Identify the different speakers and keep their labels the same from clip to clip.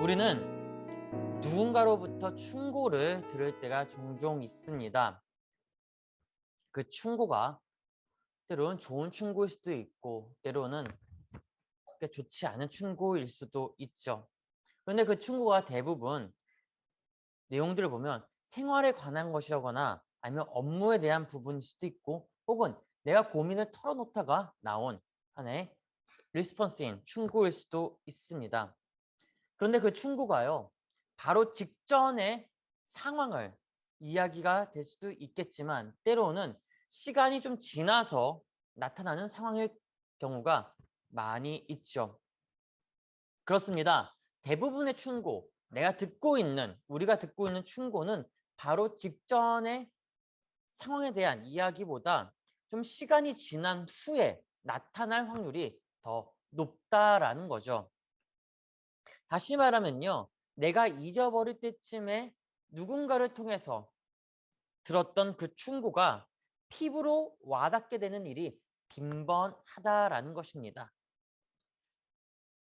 Speaker 1: 우리는 누군가로부터 충고를 들을 때가 종종 있습니다. 그 충고가 때로는 좋은 충고일 수도 있고 때로는 그렇게 좋지 않은 충고일 수도 있죠. 그런데 그 충고가 대부분 내용들을 보면 생활에 관한 것이라거나 아니면 업무에 대한 부분일 수도 있고 혹은 내가 고민을 털어놓다가 나온 하나의 리스폰스인 충고일 수도 있습니다. 그런데 그 충고가요, 바로 직전의 상황을 이야기가 될 수도 있겠지만 때로는 시간이 좀 지나서 나타나는 상황일 경우가 많이 있죠. 그렇습니다. 대부분의 충고, 우리가 듣고 있는 충고는 바로 직전의 상황에 대한 이야기보다 좀 시간이 지난 후에 나타날 확률이 더 높다라는 거죠. 다시 말하면요. 내가 잊어버릴 때쯤에 누군가를 통해서 들었던 그 충고가 피부로 와닿게 되는 일이 빈번하다라는 것입니다.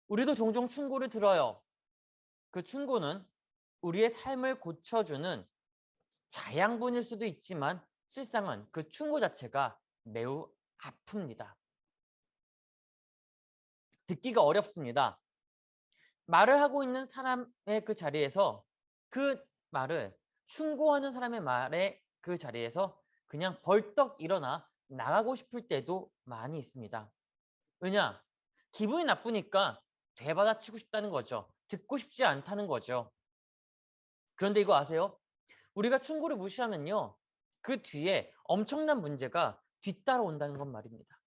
Speaker 1: 우리도 종종 충고를 들어요. 그 충고는 우리의 삶을 고쳐주는 자양분일 수도 있지만 실상은 그 충고 자체가 매우 아픕니다. 듣기가 어렵습니다. 말을 하고 있는 사람의 그 자리에서 그 말을 충고하는 사람의 말의 그 자리에서 그냥 벌떡 일어나 나가고 싶을 때도 많이 있습니다. 왜냐? 기분이 나쁘니까 되받아치고 싶다는 거죠. 듣고 싶지 않다는 거죠. 그런데 이거 아세요? 우리가 충고를 무시하면요. 그 뒤에 엄청난 문제가 뒤따라온다는 건 말입니다.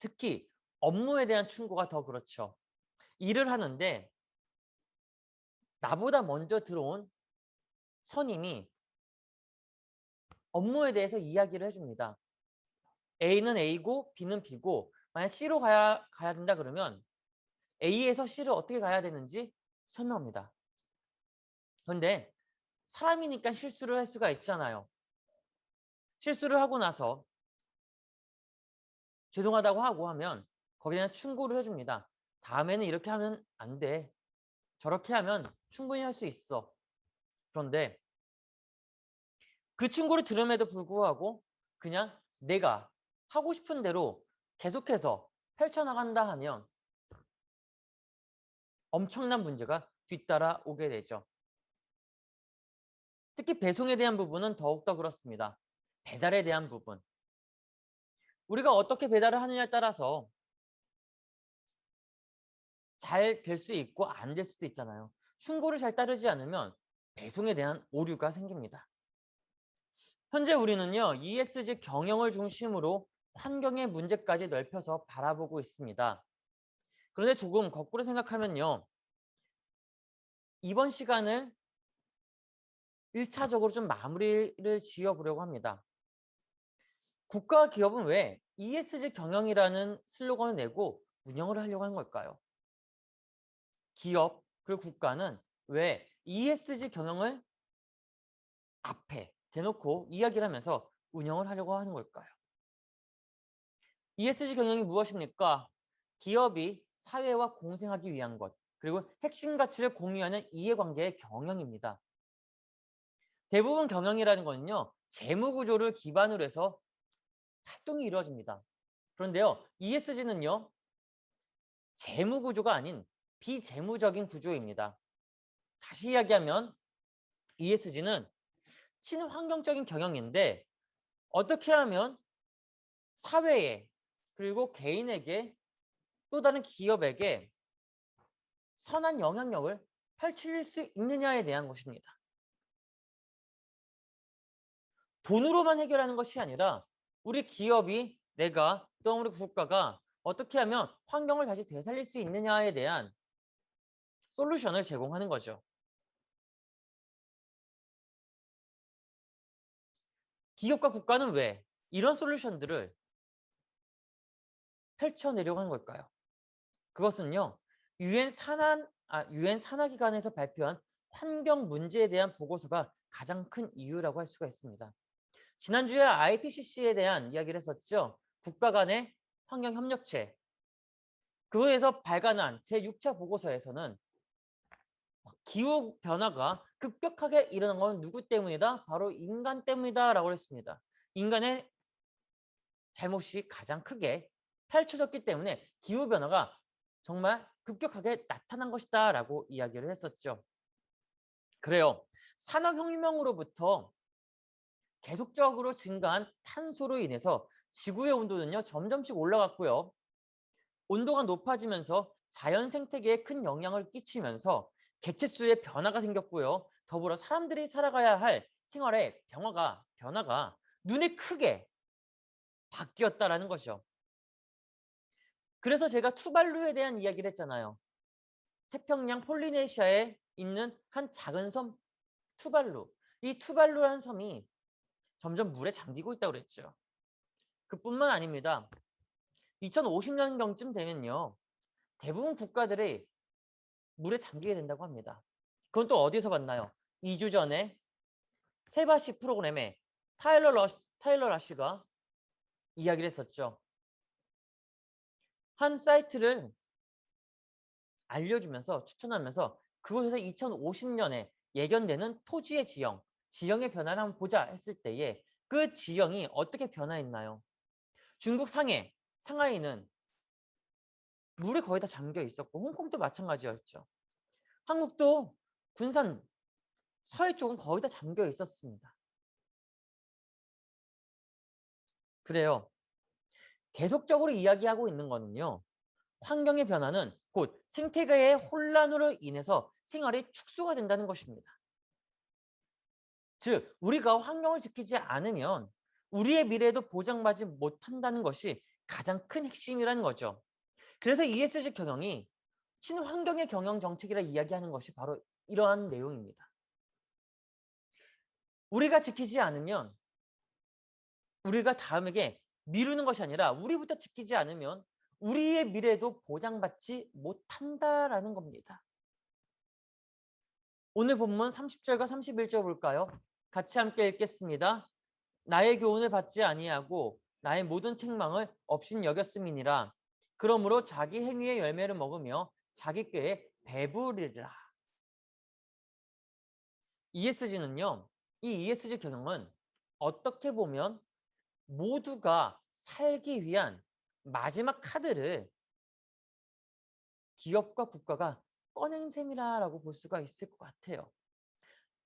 Speaker 1: 특히 업무에 대한 충고가 더 그렇죠. 일을 하는데 나보다 먼저 들어온 선임이 업무에 대해서 이야기를 해줍니다. A는 A고 B는 B고 만약 C로 가야 된다 그러면 A에서 C를 어떻게 가야 되는지 설명합니다. 그런데 사람이니까 실수를 할 수가 있잖아요. 실수를 하고 나서 죄송하다고 하고 하면 거기에 충고를 해줍니다. 다음에는 이렇게 하면 안 돼. 저렇게 하면 충분히 할 수 있어. 그런데 그 충고를 들음에도 불구하고 그냥 내가 하고 싶은 대로 계속해서 펼쳐나간다 하면 엄청난 문제가 뒤따라 오게 되죠. 특히 배송에 대한 부분은 더욱더 그렇습니다. 배달에 대한 부분. 우리가 어떻게 배달을 하느냐에 따라서 잘 될 수 있고 안 될 수도 있잖아요. 충고를 잘 따르지 않으면 배송에 대한 오류가 생깁니다. 현재 우리는요, ESG 경영을 중심으로 환경의 문제까지 넓혀서 바라보고 있습니다. 그런데 조금 거꾸로 생각하면요. 이번 시간을 1차적으로 좀 마무리를 지어보려고 합니다. 국가와 기업은 왜 ESG 경영이라는 슬로건을 내고 운영을 하려고 하는 걸까요? 기업 그리고 국가는 왜 ESG 경영을 앞에 대놓고 이야기를 하면서 운영을 하려고 하는 걸까요? ESG 경영이 무엇입니까? 기업이 사회와 공생하기 위한 것, 그리고 핵심 가치를 공유하는 이해관계의 경영입니다. 대부분 경영이라는 것은요, 재무 구조를 기반으로 해서 활동이 이루어집니다. 그런데요, ESG는요, 재무 구조가 아닌 비재무적인 구조입니다. 다시 이야기하면 ESG는 친환경적인 경영인데 어떻게 하면 사회에 그리고 개인에게 또 다른 기업에게 선한 영향력을 펼칠 수 있느냐에 대한 것입니다. 돈으로만 해결하는 것이 아니라 우리 기업이 내가 또 우리 국가가 어떻게 하면 환경을 다시 되살릴 수 있느냐에 대한 솔루션을 제공하는 거죠. 기업과 국가는 왜 이런 솔루션들을 펼쳐내려고 하는 걸까요? 그것은요. 유엔 산하기관에서 발표한 환경 문제에 대한 보고서가 가장 큰 이유라고 할 수가 있습니다. 지난주에 IPCC에 대한 이야기를 했었죠. 국가 간의 환경 협력체. 그에서 발간한 제6차 보고서에서는 기후 변화가 급격하게 일어난 건 누구 때문이다? 바로 인간 때문이다라고 했습니다. 인간의 잘못이 가장 크게 펼쳐졌기 때문에 기후 변화가 정말 급격하게 나타난 것이다라고 이야기를 했었죠. 그래요. 산업혁명으로부터 계속적으로 증가한 탄소로 인해서 지구의 온도는요 점점씩 올라갔고요. 온도가 높아지면서 자연 생태계에 큰 영향을 끼치면서 개체수의 변화가 생겼고요. 더불어 사람들이 살아가야 할 생활의 변화가 눈에 크게 바뀌었다라는 거죠. 그래서 제가 투발루에 대한 이야기를 했잖아요. 태평양 폴리네시아에 있는 한 작은 섬 투발루. 이 투발루라는 섬이 점점 물에 잠기고 있다고 그랬죠. 그뿐만 아닙니다. 2050년경쯤 되면요. 대부분 국가들이 물에 잠기게 된다고 합니다. 그건 또 어디서 봤나요? 2주 전에 세바시 프로그램에 타일러 라쉬가 이야기를 했었죠. 한 사이트를 알려주면서 추천하면서 그곳에서 2050년에 예견되는 토지의 지형의 변화를 한번 보자 했을 때에 그 지형이 어떻게 변화했나요? 중국 상하이는 물에 거의 다 잠겨 있었고 홍콩도 마찬가지였죠. 한국도 군산 서해 쪽은 거의 다 잠겨 있었습니다. 그래요. 계속적으로 이야기하고 있는 거는요. 환경의 변화는 곧 생태계의 혼란으로 인해서 생활이 축소가 된다는 것입니다. 즉 우리가 환경을 지키지 않으면 우리의 미래에도 보장받지 못한다는 것이 가장 큰 핵심이라는 거죠. 그래서 ESG 경영이 친환경의 경영 정책이라 이야기하는 것이 바로 이러한 내용입니다. 우리가 지키지 않으면 우리가 다음에게 미루는 것이 아니라 우리부터 지키지 않으면 우리의 미래에도 보장받지 못한다라는 겁니다. 오늘 본문 30절과 31절 볼까요? 같이 함께 읽겠습니다. 나의 교훈을 받지 아니하고 나의 모든 책망을 없인 여겼음이니라. 그러므로 자기 행위의 열매를 먹으며 자기 꾀에 배부리라. ESG는요. 이 ESG 경영은 어떻게 보면 모두가 살기 위한 마지막 카드를 기업과 국가가 꺼낸 셈이라고 볼 수가 있을 것 같아요.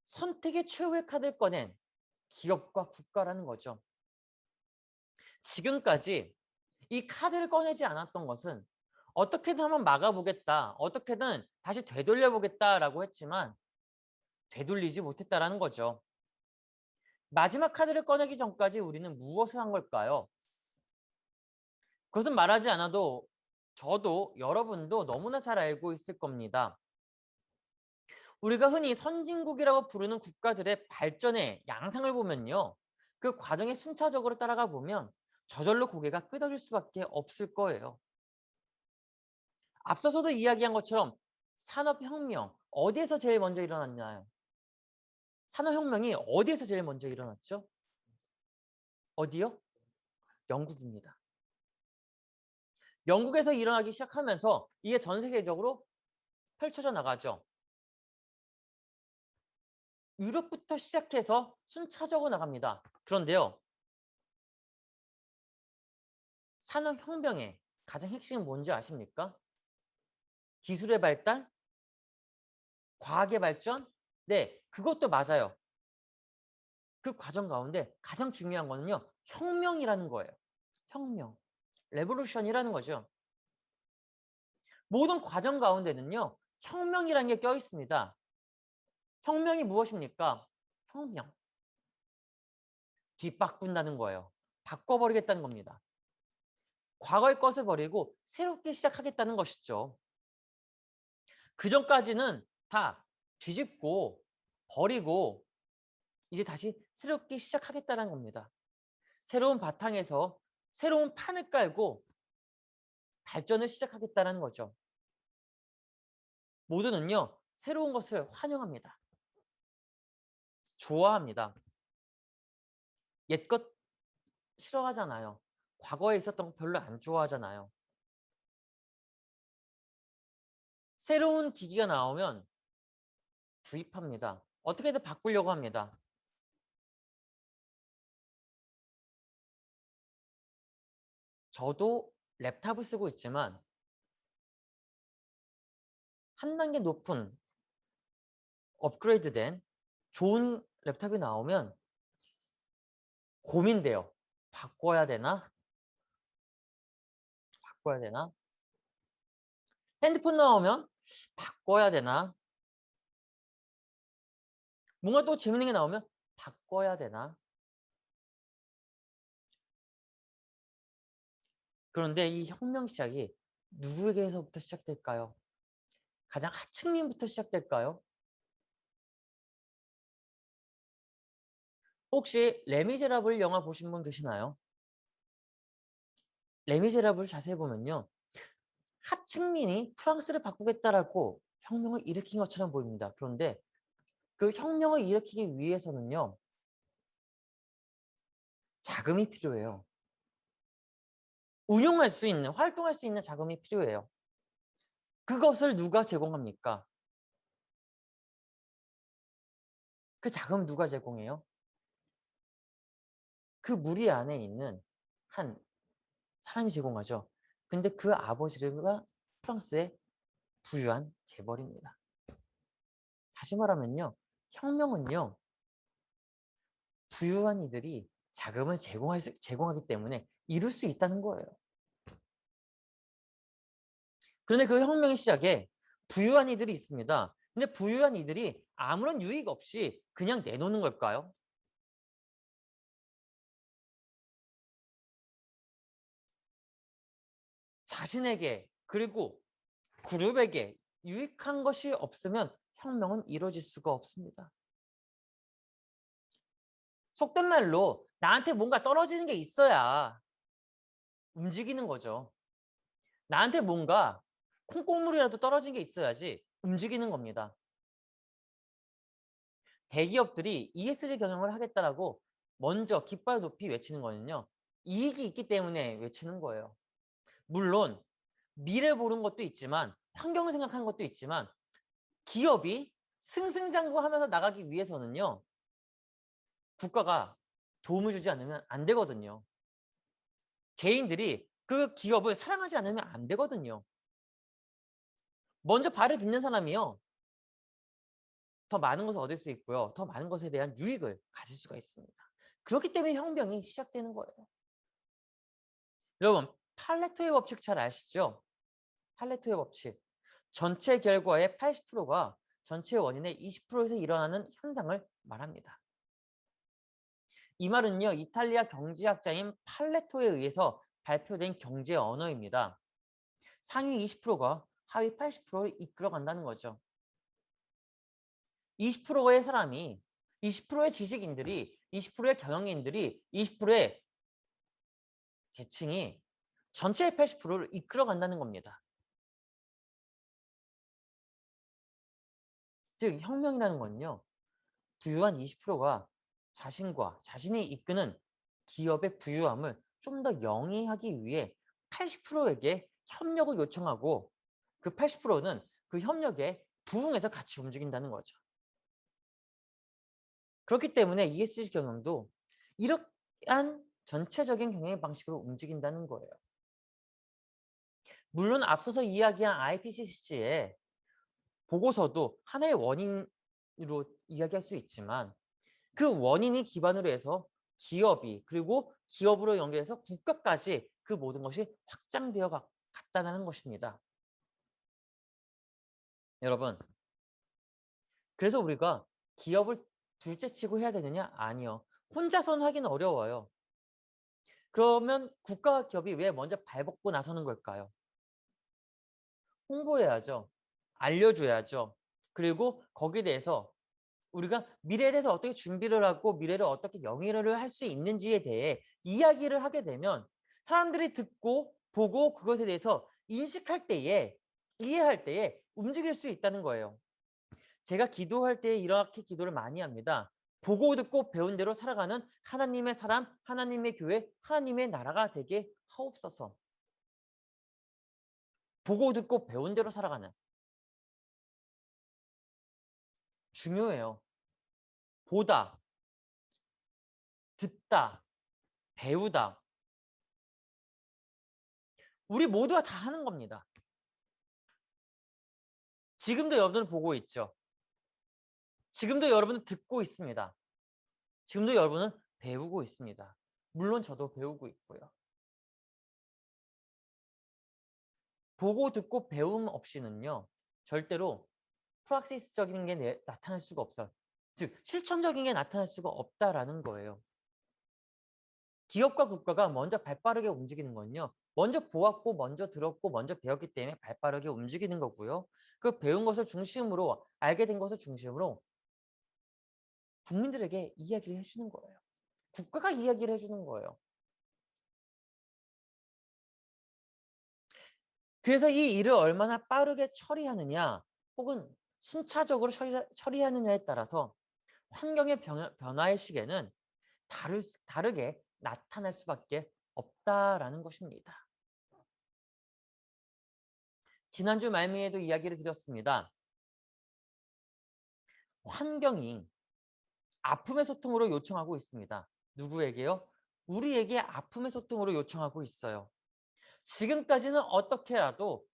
Speaker 1: 선택의 최후의 카드를 꺼낸 기업과 국가라는 거죠. 지금까지 이 카드를 꺼내지 않았던 것은 어떻게든 한번 막아보겠다, 어떻게든 다시 되돌려보겠다라고 했지만 되돌리지 못했다라는 거죠. 마지막 카드를 꺼내기 전까지 우리는 무엇을 한 걸까요? 그것은 말하지 않아도 저도 여러분도 너무나 잘 알고 있을 겁니다. 우리가 흔히 선진국이라고 부르는 국가들의 발전의 양상을 보면요. 그 과정에 순차적으로 따라가 보면 저절로 고개가 끄덕일 수밖에 없을 거예요. 앞서서도 이야기한 것처럼 산업혁명 어디에서 제일 먼저 일어났나요? 산업혁명이 어디에서 제일 먼저 일어났죠? 어디요? 영국입니다. 영국에서 일어나기 시작하면서 이게 전 세계적으로 펼쳐져 나가죠. 유럽부터 시작해서 순차적으로 나갑니다. 그런데요. 산업혁명의 가장 핵심은 뭔지 아십니까? 기술의 발달, 과학의 발전, 네, 그것도 맞아요. 그 과정 가운데 가장 중요한 거는요, 혁명이라는 거예요. 혁명, 레볼루션이라는 거죠. 모든 과정 가운데는요, 혁명이라는 게 껴 있습니다. 혁명이 무엇입니까? 혁명. 뒤바꾼다는 거예요. 바꿔버리겠다는 겁니다. 과거의 것을 버리고 새롭게 시작하겠다는 것이죠. 그 전까지는 다 뒤집고 버리고 이제 다시 새롭게 시작하겠다는 겁니다. 새로운 바탕에서 새로운 판을 깔고 발전을 시작하겠다는 거죠. 모두는요. 새로운 것을 환영합니다. 좋아합니다. 옛것 싫어하잖아요. 과거에 있었던 거 별로 안 좋아하잖아요. 새로운 기기가 나오면 구입합니다. 어떻게든 바꾸려고 합니다. 저도 랩탑을 쓰고 있지만 한 단계 높은 업그레이드된 좋은 랩탑이 나오면 고민돼요. 바꿔야 되나? 바꿔야 되나? 핸드폰 나오면 바꿔야 되나? 뭔가 또 재밌는 게 나오면 바꿔야 되나? 그런데 이 혁명 시작이 누구에게서부터 시작될까요? 가장 하층민부터 시작될까요? 혹시 레미제라블 영화 보신 분 계시나요? 레미제라블 자세히 보면요. 하층민이 프랑스를 바꾸겠다라고 혁명을 일으킨 것처럼 보입니다. 그런데 그 혁명을 일으키기 위해서는요. 자금이 필요해요. 운용할 수 있는, 활동할 수 있는 자금이 필요해요. 그것을 누가 제공합니까? 그 자금 누가 제공해요? 그 무리 안에 있는 한 사람이 제공하죠. 근데 그 아버지가 프랑스의 부유한 재벌입니다. 다시 말하면요. 혁명은요. 부유한 이들이 자금을 제공하기 때문에 이룰 수 있다는 거예요. 그런데 그 혁명의 시작에 부유한 이들이 있습니다. 근데 부유한 이들이 아무런 유익 없이 그냥 내놓는 걸까요? 자신에게 그리고 그룹에게 유익한 것이 없으면 혁명은 이루어질 수가 없습니다. 속된 말로 나한테 뭔가 떨어지는 게 있어야 움직이는 거죠. 나한테 뭔가 콩고물이라도 떨어진 게 있어야지 움직이는 겁니다. 대기업들이 ESG 경영을 하겠다라고 먼저 깃발 높이 외치는 거는요. 이익이 있기 때문에 외치는 거예요. 물론 미래 보는 것도 있지만 환경을 생각하는 것도 있지만 기업이 승승장구하면서 나가기 위해서는요. 국가가 도움을 주지 않으면 안 되거든요. 개인들이 그 기업을 사랑하지 않으면 안 되거든요. 먼저 발을 딛는 사람이요. 더 많은 것을 얻을 수 있고요. 더 많은 것에 대한 유익을 가질 수가 있습니다. 그렇기 때문에 혁명이 시작되는 거예요. 여러분, 팔레토의 법칙 잘 아시죠? 팔레토의 법칙. 전체 결과의 80%가 전체 원인의 20%에서 일어나는 현상을 말합니다. 이 말은요. 이탈리아 경제학자인 팔레토에 의해서 발표된 경제 언어입니다. 상위 20%가 하위 80%를 이끌어간다는 거죠. 20%의 사람이 20%의 지식인들이 20%의 경영인들이 20%의 계층이 전체의 80%를 이끌어간다는 겁니다. 즉 혁명이라는 건요. 부유한 20%가 자신과 자신이 이끄는 기업의 부유함을 좀 더 영위하기 위해 80%에게 협력을 요청하고 그 80%는 그 협력에 부응해서 같이 움직인다는 거죠. 그렇기 때문에 ESG 경영도 이러한 전체적인 경영의 방식으로 움직인다는 거예요. 물론 앞서서 이야기한 IPCC의 보고서도 하나의 원인으로 이야기할 수 있지만 그 원인이 기반으로 해서 기업이 그리고 기업으로 연결해서 국가까지 그 모든 것이 확장되어 갔다는 것입니다. 여러분, 그래서 우리가 기업을 둘째치고 해야 되느냐? 아니요. 혼자서는 하기는 어려워요. 그러면 국가와 기업이 왜 먼저 발벗고 나서는 걸까요? 홍보해야죠. 알려줘야죠. 그리고 거기에 대해서 우리가 미래에 대해서 어떻게 준비를 하고 미래를 어떻게 영위를 할 수 있는지에 대해 이야기를 하게 되면 사람들이 듣고 보고 그것에 대해서 인식할 때에 이해할 때에 움직일 수 있다는 거예요. 제가 기도할 때 이렇게 기도를 많이 합니다. 보고 듣고 배운 대로 살아가는 하나님의 사람, 하나님의 교회, 하나님의 나라가 되게 하옵소서. 보고 듣고 배운 대로 살아가는 중요해요. 보다, 듣다, 배우다. 우리 모두가 다 하는 겁니다. 지금도 여러분들 보고 있죠. 지금도 여러분은 듣고 있습니다. 지금도 여러분은 배우고 있습니다. 물론 저도 배우고 있고요. 보고 듣고 배움 없이는요. 절대로 프락시스적인 게 나타날 수가 없어요. 즉 실천적인 게 나타날 수가 없다라는 거예요. 기업과 국가가 먼저 발빠르게 움직이는 건요. 먼저 보았고 먼저 들었고 먼저 배웠기 때문에 발빠르게 움직이는 거고요. 그 배운 것을 중심으로 알게 된 것을 중심으로 국민들에게 이야기를 해주는 거예요. 국가가 이야기를 해주는 거예요. 그래서 이 일을 얼마나 빠르게 처리하느냐 혹은 순차적으로 처리하느냐에 따라서 환경의 변화의 시계는 다르게 나타날 수밖에 없다라는 것입니다. 지난주 말미에도 이야기를 드렸습니다. 환경이 아픔의 소통으로 요청하고 있습니다. 누구에게요? 우리에게 아픔의 소통으로 요청하고 있어요. 지금까지는 어떻게라도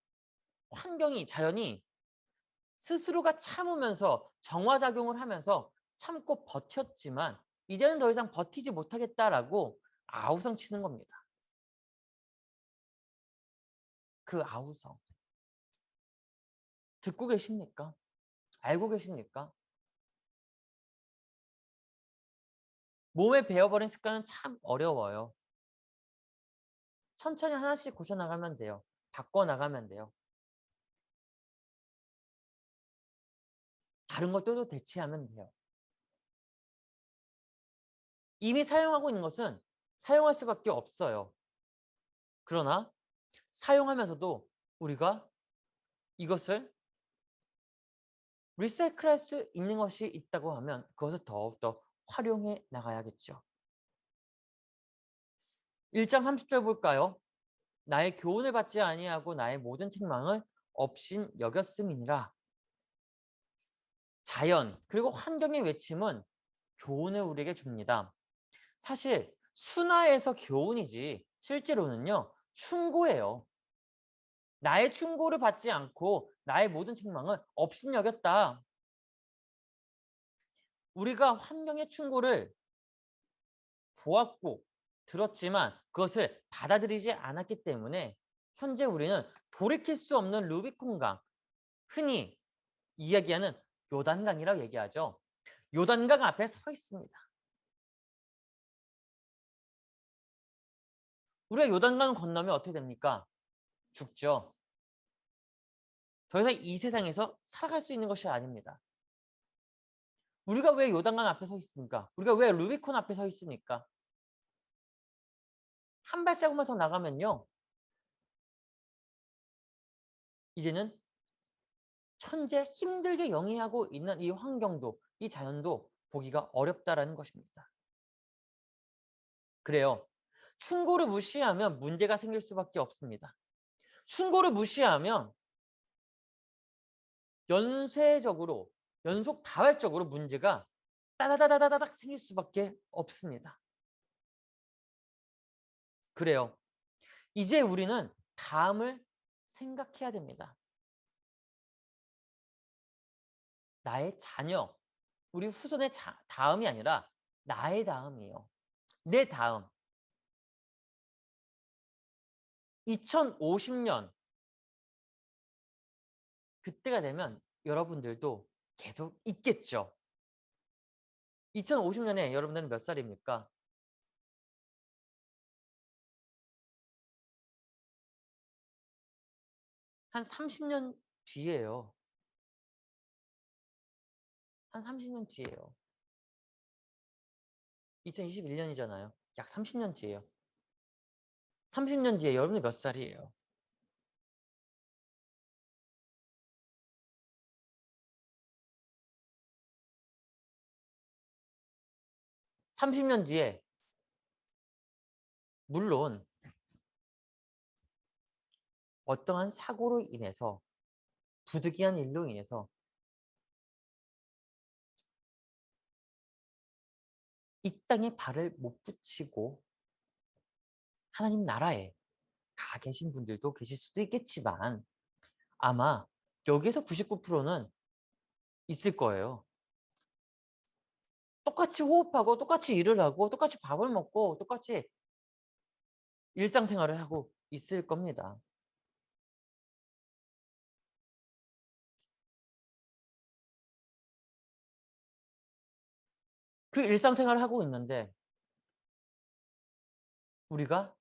Speaker 1: 환경이, 자연이 스스로가 참으면서 정화작용을 하면서 참고 버텼지만 이제는 더 이상 버티지 못하겠다라고 아우성치는 겁니다. 그 아우성. 듣고 계십니까? 알고 계십니까? 몸에 배어버린 습관은 참 어려워요. 천천히 하나씩 고쳐나가면 돼요. 바꿔나가면 돼요. 다른 것들도 대체하면 돼요. 이미 사용하고 있는 것은 사용할 수밖에 없어요. 그러나 사용하면서도 우리가 이것을 리사이클할 수 있는 것이 있다고 하면 그것을 더욱더 활용해 나가야겠죠. 1장 30절 볼까요? 나의 교훈을 받지 아니하고 나의 모든 책망을 업신 여겼음이니라. 자연 그리고 환경의 외침은 교훈을 우리에게 줍니다. 사실 순화에서 교훈이지 실제로는요. 충고예요. 나의 충고를 받지 않고 나의 모든 책망을 업신여겼다. 우리가 환경의 충고를 보았고 들었지만 그것을 받아들이지 않았기 때문에 현재 우리는 돌이킬 수 없는 루비콘강, 흔히 이야기하는 요단강이라고 얘기하죠. 요단강 앞에 서 있습니다. 우리가 요단강 건너면 어떻게 됩니까? 죽죠. 더 이상 이 세상에서 살아갈 수 있는 것이 아닙니다. 우리가 왜 요단강 앞에 서 있습니까? 우리가 왜 루비콘 앞에 서 있습니까? 한 발자국만 더 나가면요. 이제는 천재 힘들게 영위하고 있는 이 환경도 이 자연도 보기가 어렵다라는 것입니다. 그래요. 충고를 무시하면 문제가 생길 수밖에 없습니다. 충고를 무시하면 연쇄적으로 연속 다발적으로 문제가 따다다다다닥 생길 수밖에 없습니다. 그래요. 이제 우리는 다음을 생각해야 됩니다. 나의 자녀, 우리 후손의 다음이 아니라 나의 다음이에요. 내 다음. 2050년 그때가 되면 여러분들도 계속 있겠죠. 2050년에 여러분들은 몇 살입니까? 한 30년 뒤에요. 한 30년 뒤에요. 2021년이잖아요. 약 30년 뒤에요. 30년 뒤에 여러분이 몇 살이에요? 30년 뒤에 물론 어떠한 사고로 인해서 부득이한 일로 인해서 이 땅에 발을 못 붙이고 하나님 나라에 가 계신 분들도 계실 수도 있겠지만 아마 여기에서 99%는 있을 거예요. 똑같이 호흡하고 똑같이 일을 하고 똑같이 밥을 먹고 똑같이 일상생활을 하고 있을 겁니다. 그 일상생활을 하고 있는데 우리가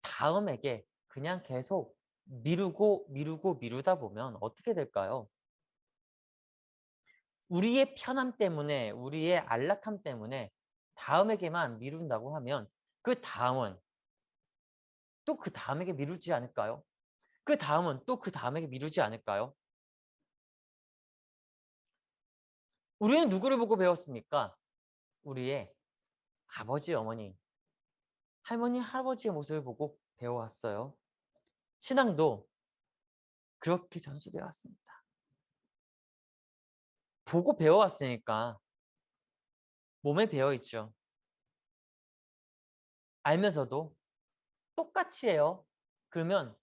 Speaker 1: 다음에게 그냥 계속 미루다 보면 어떻게 될까요? 우리의 편함 때문에 우리의 안락함 때문에 다음에게만 미룬다고 하면 그다음은 또 그다음에게 미루지 않을까요? 그다음은 또 그다음에게 미루지 않을까요? 우리는 누구를 보고 배웠습니까? 우리의 아버지, 어머니, 할머니, 할아버지의 모습을 보고 배워왔어요. 신앙도 그렇게 전수되어 왔습니다. 보고 배워왔으니까 몸에 배어있죠. 알면서도 똑같이 해요. 그러면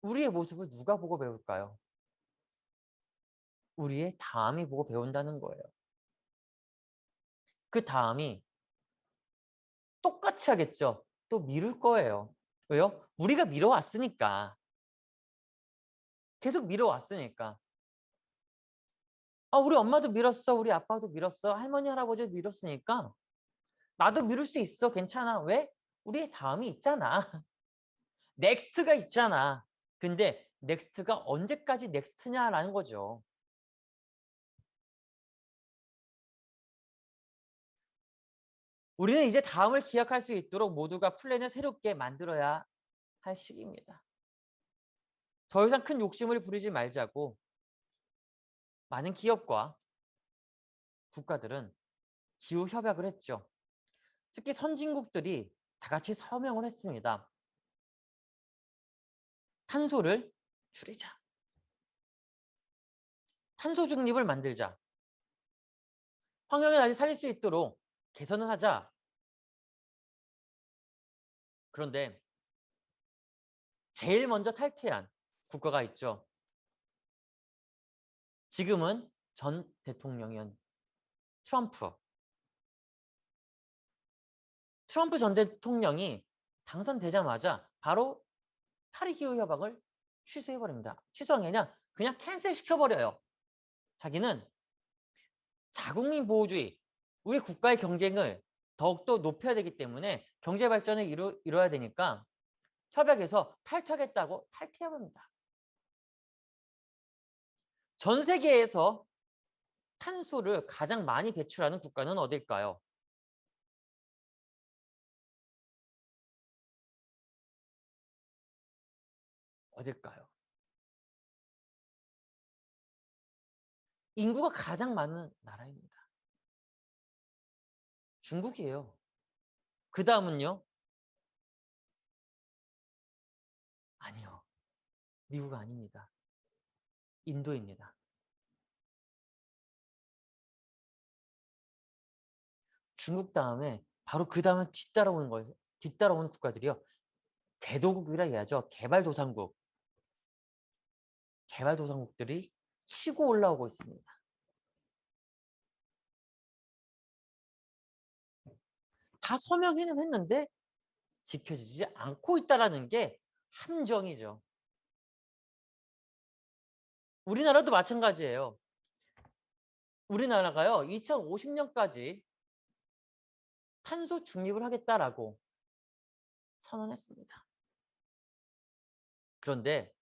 Speaker 1: 우리의 모습을 누가 보고 배울까요? 우리의 다음이 보고 배운다는 거예요. 그 다음이 똑같이 하겠죠. 또 미룰 거예요. 왜요? 우리가 미뤄왔으니까. 계속 미뤄왔으니까. 아, 우리 엄마도 미뤘어. 우리 아빠도 미뤘어. 할머니, 할아버지도 미뤘으니까 나도 미룰 수 있어. 괜찮아. 왜? 우리의 다음이 있잖아. 넥스트가 있잖아. 근데 넥스트가 언제까지 넥스트냐라는 거죠. 우리는 이제 다음을 기약할 수 있도록 모두가 플랜을 새롭게 만들어야 할 시기입니다. 더 이상 큰 욕심을 부리지 말자고 많은 기업과 국가들은 기후 협약을 했죠. 특히 선진국들이 다 같이 서명을 했습니다. 탄소를 줄이자. 탄소 중립을 만들자. 환경을 다시 살릴 수 있도록 개선을 하자. 그런데 제일 먼저 탈퇴한 국가가 있죠. 지금은 전 대통령인 트럼프. 트럼프 전 대통령이 당선되자마자 바로 파리 기후 협약을 취소해버립니다. 취소한 게 아니라 그냥 캔슬 시켜버려요. 자기는 자국민 보호주의, 우리 국가의 경쟁을 더욱더 높여야 되기 때문에 경제 발전을 이뤄야 되니까 협약에서 탈퇴하겠다고 탈퇴해버립니다. 전 세계에서 탄소를 가장 많이 배출하는 국가는 어딜까요? 어딜까요? 인구가 가장 많은 나라입니다. 중국이에요. 그 다음은요? 아니요. 미국 아닙니다. 인도입니다. 중국 다음에 바로 그 다음에 뒤따라오는 거예요. 뒤따라오는 국가들이요. 개도국이라 해야죠. 개발도상국. 개발도상국들이 치고 올라오고 있습니다. 다 서명해는 했는데 지켜지지 않고 있다는 게 함정이죠. 우리나라도 마찬가지예요. 우리나라가요. 2050년까지 탄소 중립을 하겠다라고 선언했습니다. 그런데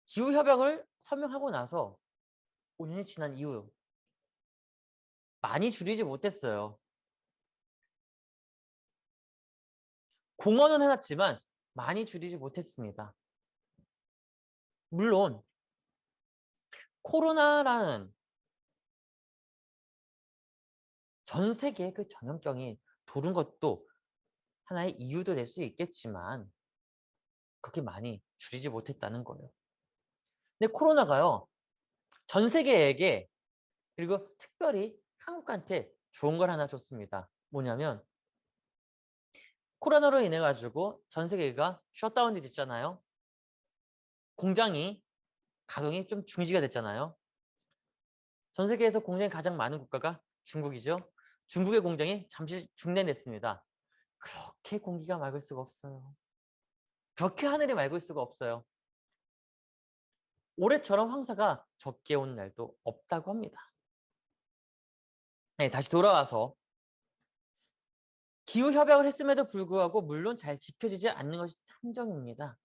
Speaker 1: 기후협약을 서명하고 나서 5년이 지난 이후 많이 줄이지 못했어요. 공언은 해놨지만 많이 줄이지 못했습니다. 물론 코로나라는 전 세계의 그 전염병이 도는 것도 하나의 이유도 될 수 있겠지만 그렇게 많이 줄이지 못했다는 거예요. 근데 코로나가요. 전 세계에게 그리고 특별히 한국한테 좋은 걸 하나 줬습니다. 뭐냐면 코로나로 인해 가지고 전 세계가 셧다운이 됐잖아요. 공장이 가동이 좀 중지가 됐잖아요. 전 세계에서 공장이 가장 많은 국가가 중국이죠. 중국의 공장이 잠시 중단됐습니다. 그렇게 공기가 맑을 수가 없어요. 그렇게 하늘이 맑을 수가 없어요. 올해처럼 황사가 적게 온 날도 없다고 합니다. 네, 다시 돌아와서 기후 협약을 했음에도 불구하고 물론 잘 지켜지지 않는 것이 함정입니다.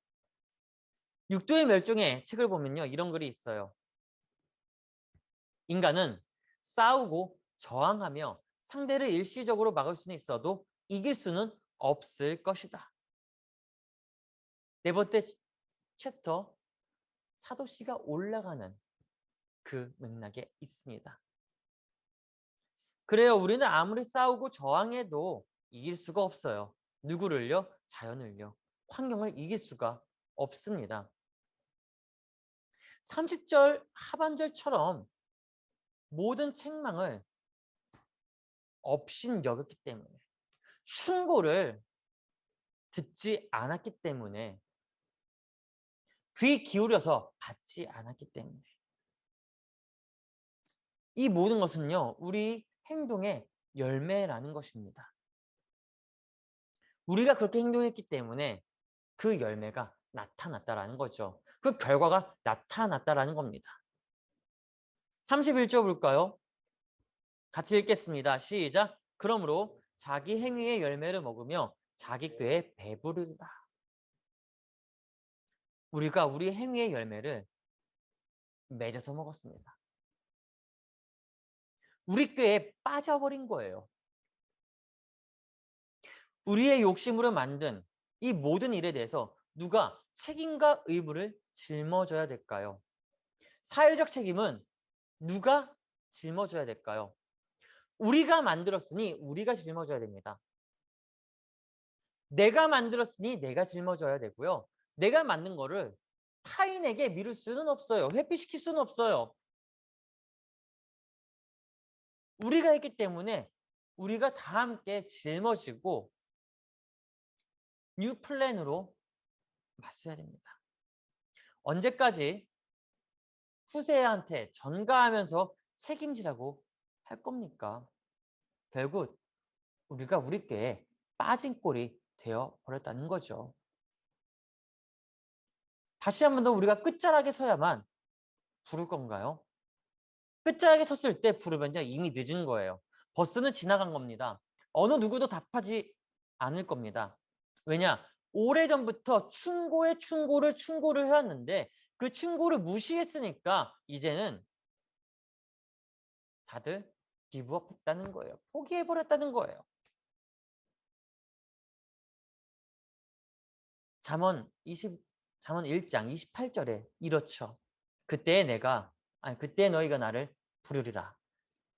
Speaker 1: 육도의 멸종의 책을 보면요, 이런 글이 있어요. 인간은 싸우고 저항하며 상대를 일시적으로 막을 수는 있어도 이길 수는 없을 것이다. 네 번째 챕터, 사도씨가 올라가는 그 맥락에 있습니다. 그래요. 우리는 아무리 싸우고 저항해도 이길 수가 없어요. 누구를요? 자연을요. 환경을 이길 수가 없습니다. 30절 하반절처럼 모든 책망을 업신여겼기 때문에, 충고를 듣지 않았기 때문에, 귀 기울여서 받지 않았기 때문에, 이 모든 것은요, 우리 행동의 열매라는 것입니다. 우리가 그렇게 행동했기 때문에 그 열매가 나타났다라는 거죠. 그 결과가 나타났다라는 겁니다. 31절 볼까요? 같이 읽겠습니다. 시작. 그러므로 자기 행위의 열매를 먹으며 자기 꾀에 배부르라. 우리가 우리 행위의 열매를 맺어서 먹었습니다. 우리 꾀에 빠져버린 거예요. 우리의 욕심으로 만든 이 모든 일에 대해서 누가 책임과 의무를 짊어져야 될까요? 사회적 책임은 누가 짊어져야 될까요? 우리가 만들었으니 우리가 짊어져야 됩니다. 내가 만들었으니 내가 짊어져야 되고요. 내가 만든 거를 타인에게 미룰 수는 없어요. 회피시킬 수는 없어요. 우리가 했기 때문에 우리가 다 함께 짊어지고 뉴 플랜으로 맞서야 됩니다. 언제까지 후세한테 전가하면서 책임지라고 할 겁니까? 결국 우리가 우리 꾀에 빠진 꼴이 되어 버렸다는 거죠. 다시 한 번 더 우리가 끝자락에 서야만 부를 건가요? 끝자락에 섰을 때 부르면요, 이미 늦은 거예요. 버스는 지나간 겁니다. 어느 누구도 답하지 않을 겁니다. 왜냐? 오래전부터 충고를 해왔는데 그 충고를 무시했으니까 이제는 다들 기브업 했다는 거예요. 포기해버렸다는 거예요. 잠언 1장 28절에 이렇죠. 그때 너희가 나를 부르리라.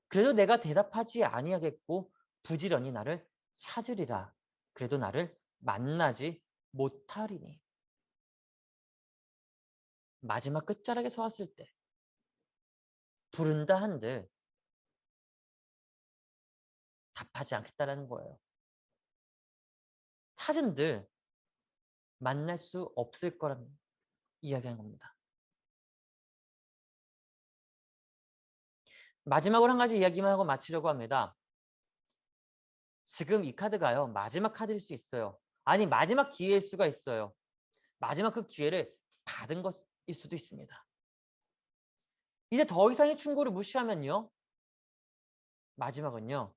Speaker 1: 그래도 내가 대답하지 아니하겠고 부지런히 나를 찾으리라. 그래도 나를 만나지 못하리니. 마지막 끝자락에 서 왔을 때 부른다 한들 답하지 않겠다라는 거예요. 찾은들 만날 수 없을 거라는 이야기하는 겁니다. 마지막으로 한 가지 이야기만 하고 마치려고 합니다. 지금 이 카드가요, 마지막 카드일 수 있어요. 아니, 마지막 기회일 수가 있어요. 마지막 그 기회를 받은 것일 수도 있습니다. 이제 더 이상의 충고를 무시하면요, 마지막은요,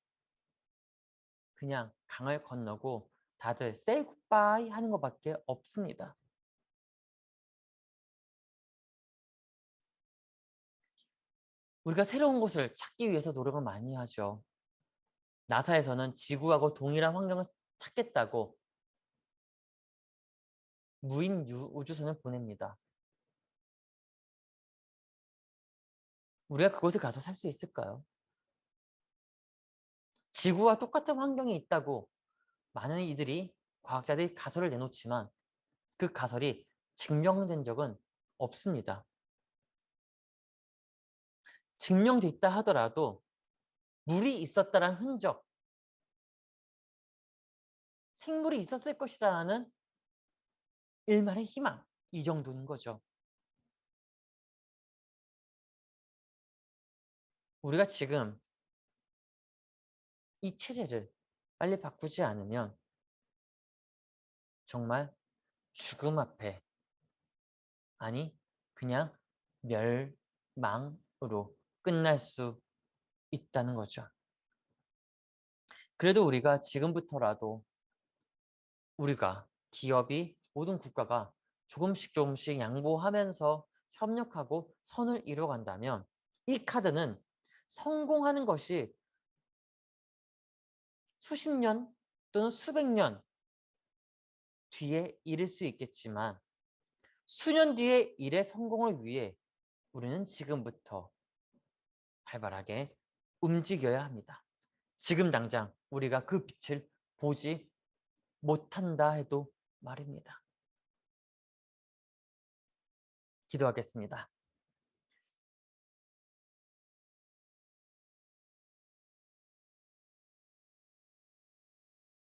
Speaker 1: 그냥 강을 건너고 다들 say goodbye 하는 것밖에 없습니다. 우리가 새로운 곳을 찾기 위해서 노력을 많이 하죠. 나사에서는 지구하고 동일한 환경을 찾겠다고 무인 우주선을 보냅니다. 우리가 그곳에 가서 살 수 있을까요? 지구와 똑같은 환경이 있다고 많은 이들이, 과학자들이 가설을 내놓지만 그 가설이 증명된 적은 없습니다. 증명됐다 하더라도 물이 있었다라는 흔적, 생물이 있었을 것이라는 일말의 희망, 이 정도인 거죠. 우리가 지금 이 체제를 빨리 바꾸지 않으면 정말 죽음 앞에, 아니 그냥 멸망으로 끝날 수 있다는 거죠. 그래도 우리가 지금부터라도 우리가, 기업이, 모든 국가가 조금씩 조금씩 양보하면서 협력하고 선을 이뤄간다면 이 카드는 성공하는 것이 수십 년 또는 수백 년 뒤에 이를 수 있겠지만 수년 뒤의 일의 성공을 위해 우리는 지금부터 활발하게 움직여야 합니다. 지금 당장 우리가 그 빛을 보지 못한다 해도 말입니다. 기도하겠습니다.